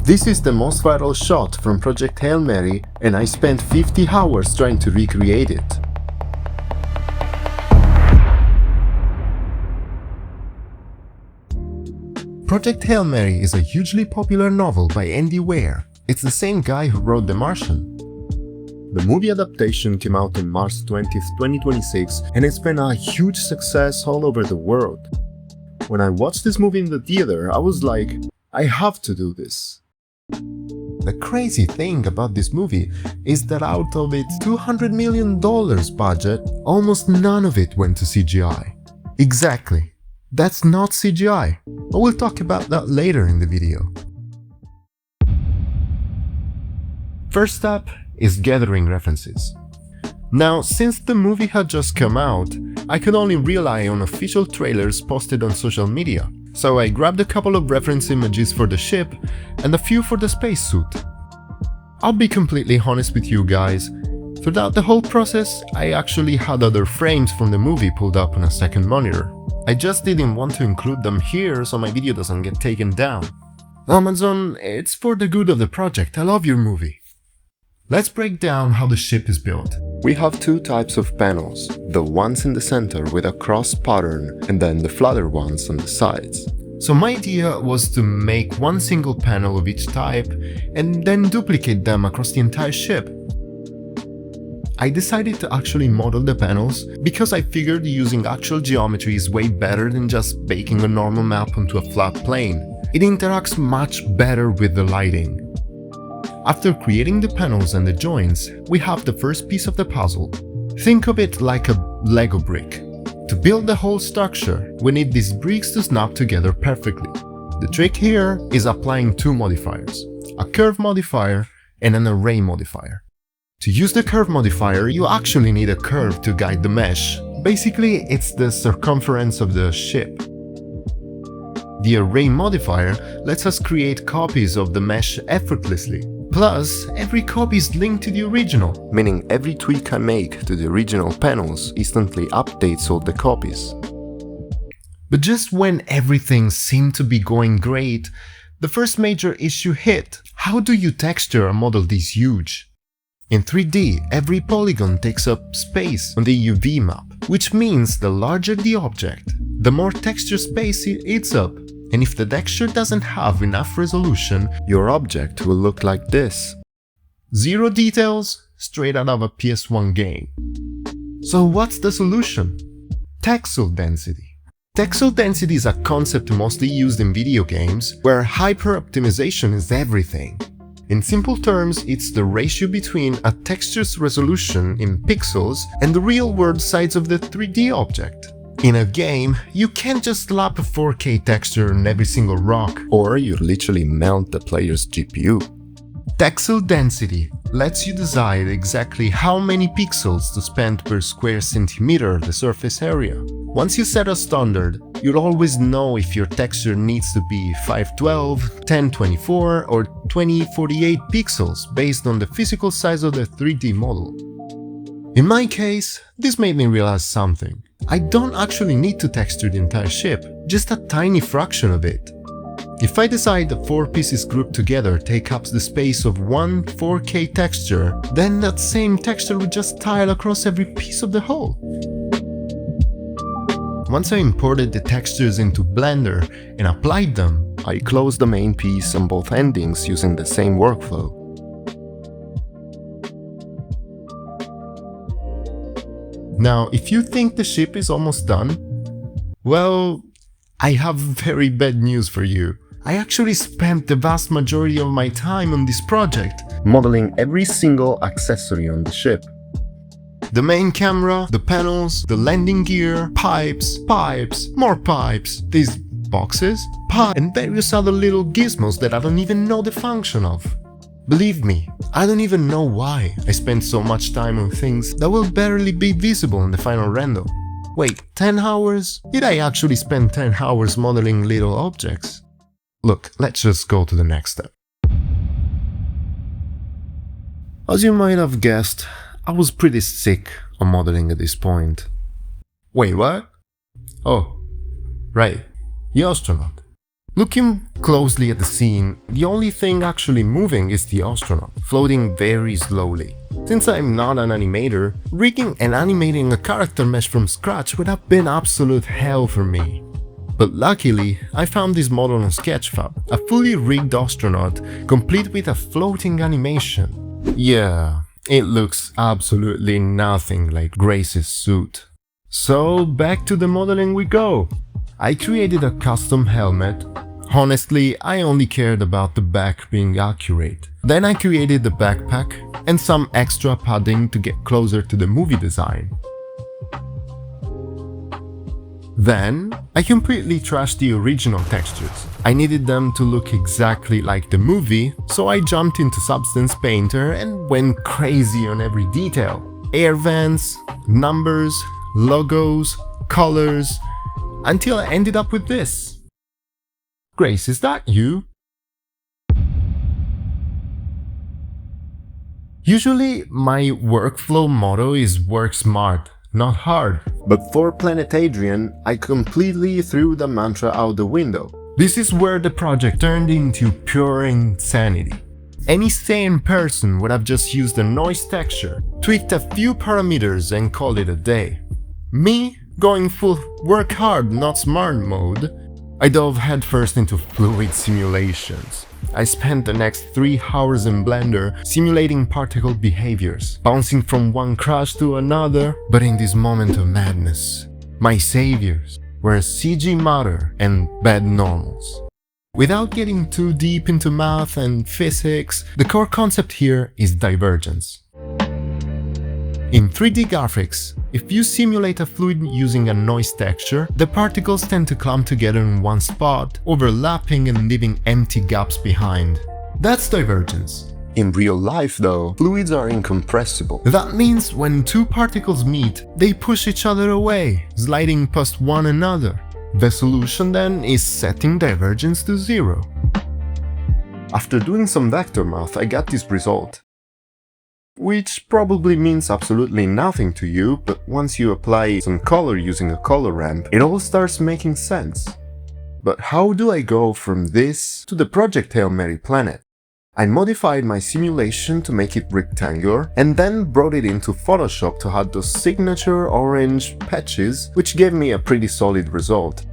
This is the most viral shot from Project Hail Mary, and I spent 50 hours trying to recreate it. Project Hail Mary is a hugely popular novel by Andy Weir. It's the same guy who wrote The Martian. The movie adaptation came out on March 20th, 2026, and it's been a huge success all over the world. When I watched this movie in the theater, I was like, I have to do this. The crazy thing about this movie is that out of its $200 million budget, almost none of it went to CGI. Exactly. That's not CGI. I will talk about that later in the video. First up is gathering references. Now, since the movie had just come out, I could only rely on official trailers posted on social media, so I grabbed a couple of reference images for the ship and a few for the spacesuit. I'll be completely honest with you guys, throughout the whole process, I actually had other frames from the movie pulled up on a second monitor. I just didn't want to include them here so my video doesn't get taken down. Amazon, it's for the good of the project, I love your movie. Let's break down how the ship is built. We have two types of panels, the ones in the center with a cross pattern and then the flatter ones on the sides. So my idea was to make one single panel of each type and then duplicate them across the entire ship. I decided to actually model the panels because I figured using actual geometry is way better than just baking a normal map onto a flat plane. It interacts much better with the lighting. After creating the panels and the joints, we have the first piece of the puzzle. Think of it like a Lego brick. To build the whole structure, we need these bricks to snap together perfectly. The trick here is applying two modifiers, a curve modifier and an array modifier. To use the curve modifier, you actually need a curve to guide the mesh. Basically, it's the circumference of the ship. The array modifier lets us create copies of the mesh effortlessly. Plus, every copy is linked to the original, meaning every tweak I make to the original panels instantly updates all the copies. But just when everything seemed to be going great, the first major issue hit. How do you texture a model this huge? In 3D, every polygon takes up space on the UV map, which means the larger the object, the more texture space it eats up. And if the texture doesn't have enough resolution, your object will look like this. Zero details, straight out of a PS1 game. So what's the solution? Texel density. Texel density is a concept mostly used in video games, where hyper-optimization is everything. In simple terms, it's the ratio between a texture's resolution in pixels and the real-world size of the 3D object. In a game, you can't just slap a 4K texture on every single rock, or you literally melt the player's GPU. Texel density lets you decide exactly how many pixels to spend per square centimeter of the surface area. Once you set a standard, you'll always know if your texture needs to be 512, 1024 or 2048 pixels based on the physical size of the 3D model. In my case, this made me realize something. I don't actually need to texture the entire ship, just a tiny fraction of it. If I decide that 4 pieces grouped together take up the space of one 4K texture, then that same texture would just tile across every piece of the whole. Once I imported the textures into Blender and applied them, I closed the main piece on both endings using the same workflow. Now, if you think the ship is almost done, well, I have very bad news for you. I actually spent the vast majority of my time on this project, modeling every single accessory on the ship. The main camera, the panels, the landing gear, pipes, more pipes, these boxes, and various other little gizmos that I don't even know the function of. Believe me, I don't even know why I spent so much time on things that will barely be visible in the final render. Wait, 10 hours? Did I actually spend 10 hours modeling little objects? Look, let's just go to the next step. As you might have guessed, I was pretty sick of modeling at this point. Wait, what? Oh, right, the astronaut. Looking closely at the scene, the only thing actually moving is the astronaut, floating very slowly. Since I'm not an animator, rigging and animating a character mesh from scratch would have been absolute hell for me. But luckily, I found this model on Sketchfab, a fully rigged astronaut, complete with a floating animation. Yeah, it looks absolutely nothing like Grace's suit. So back to the modeling we go. I created a custom helmet. Honestly, I only cared about the back being accurate. Then I created the backpack and some extra padding to get closer to the movie design. Then, I completely trashed the original textures. I needed them to look exactly like the movie, so I jumped into Substance Painter and went crazy on every detail. Air vents, numbers, logos, colors, until I ended up with this. Grace, is that you? Usually, my workflow motto is work smart, not hard. But for Planet Adrian, I completely threw the mantra out the window. This is where the project turned into pure insanity. Any sane person would have just used a noise texture, tweaked a few parameters and called it a day. Me, going full work hard, not smart mode, I dove headfirst into fluid simulations. I spent the next 3 hours in Blender simulating particle behaviors, bouncing from one crash to another, but in this moment of madness, my saviors were CG matter and bad normals. Without getting too deep into math and physics, the core concept here is divergence. In 3D graphics, if you simulate a fluid using a noise texture, the particles tend to clump together in one spot, overlapping and leaving empty gaps behind. That's divergence. In real life though, fluids are incompressible. That means when two particles meet, they push each other away, sliding past one another. The solution then is setting divergence to 0. After doing some vector math, I got this result. Which probably means absolutely nothing to you, but once you apply some color using a color ramp, it all starts making sense. But how do I go from this to the Project Hail Mary planet? I modified my simulation to make it rectangular and then brought it into Photoshop to add those signature orange patches, which gave me a pretty solid result.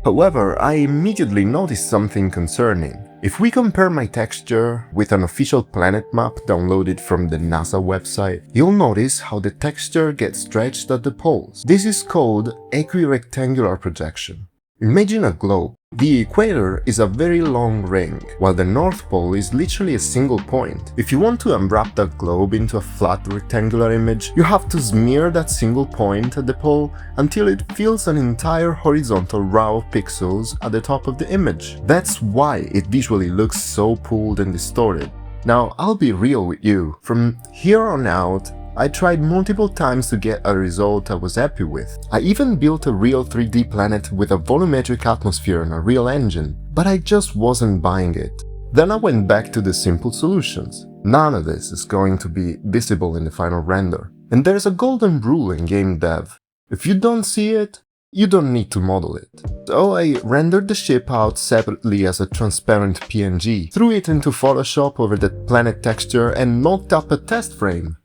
However, I immediately noticed something concerning. If we compare my texture with an official planet map downloaded from the NASA website, you'll notice how the texture gets stretched at the poles. This is called equirectangular projection. Imagine a globe. The equator is a very long ring, while the North Pole is literally a single point. If you want to unwrap that globe into a flat rectangular image, you have to smear that single point at the pole until it fills an entire horizontal row of pixels at the top of the image. That's why it visually looks so pulled and distorted. Now, I'll be real with you. From here on out, I tried multiple times to get a result I was happy with. I even built a real 3D planet with a volumetric atmosphere and a real engine, but I just wasn't buying it. Then I went back to the simple solutions. None of this is going to be visible in the final render. And there's a golden rule in game dev. If you don't see it, you don't need to model it. So I rendered the ship out separately as a transparent PNG, threw it into Photoshop over the planet texture and mocked up a test frame.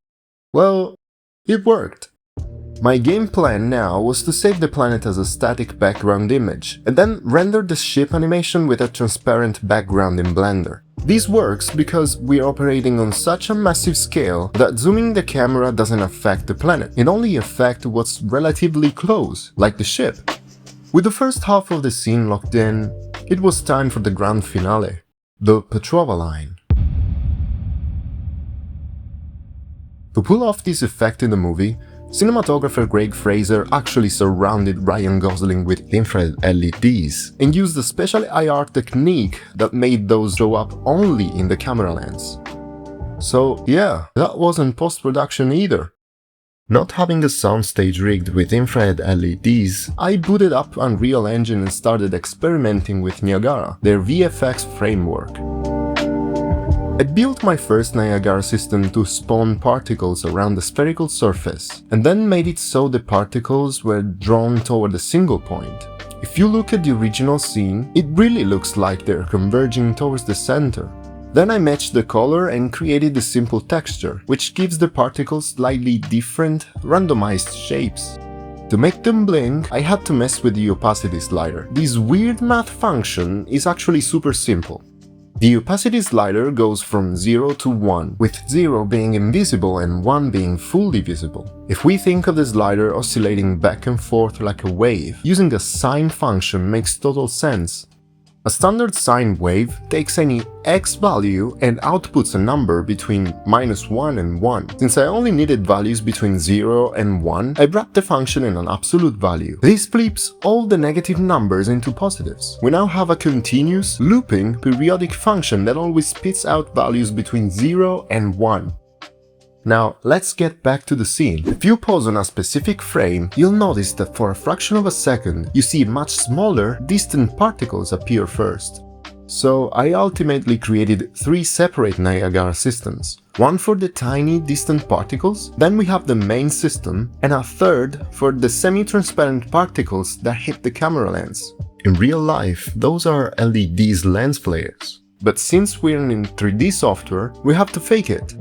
Well, it worked. My game plan now was to save the planet as a static background image, and then render the ship animation with a transparent background in Blender. This works because we're operating on such a massive scale that zooming the camera doesn't affect the planet, it only affects what's relatively close, like the ship. With the first half of the scene locked in, it was time for the grand finale, the Petrova Line. To pull off this effect in the movie, cinematographer Greg Fraser actually surrounded Ryan Gosling with infrared LEDs and used a special IR technique that made those show up only in the camera lens. So yeah, that wasn't post-production either. Not having a soundstage rigged with infrared LEDs, I booted up Unreal Engine and started experimenting with Niagara, their VFX framework. I built my first Niagara system to spawn particles around the spherical surface, and then made it so the particles were drawn toward a single point. If you look at the original scene, it really looks like they're converging towards the center. Then I matched the color and created a simple texture, which gives the particles slightly different, randomized shapes. To make them blink, I had to mess with the opacity slider. This weird math function is actually super simple. The opacity slider goes from 0 to 1, with 0 being invisible and 1 being fully visible. If we think of the slider oscillating back and forth like a wave, using a sine function makes total sense. A standard sine wave takes any x value and outputs a number between -1 and 1. Since I only needed values between 0 and 1, I wrapped the function in an absolute value. This flips all the negative numbers into positives. We now have a continuous, looping, periodic function that always spits out values between 0 and 1. Now, let's get back to the scene. If you pause on a specific frame, you'll notice that for a fraction of a second, you see much smaller, distant particles appear first. So I ultimately created 3 separate Niagara systems. One for the tiny, distant particles, then we have the main system, and a third for the semi-transparent particles that hit the camera lens. In real life, those are LED's lens flares. But since we're in 3D software, we have to fake it.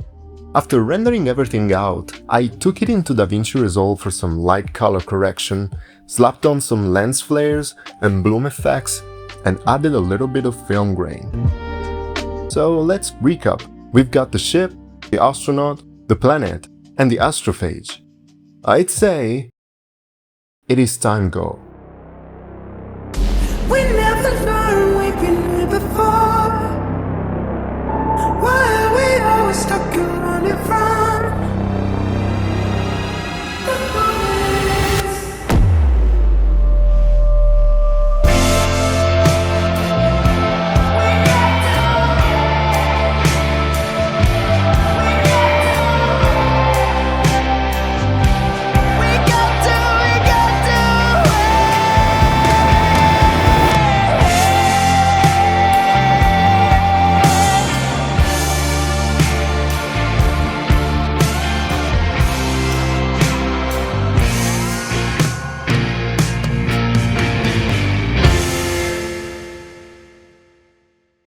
After rendering everything out, I took it into DaVinci Resolve for some light color correction, slapped on some lens flares and bloom effects, and added a little bit of film grain. So let's recap. We've got the ship, the astronaut, the planet, and the astrophage. I'd say it is time go.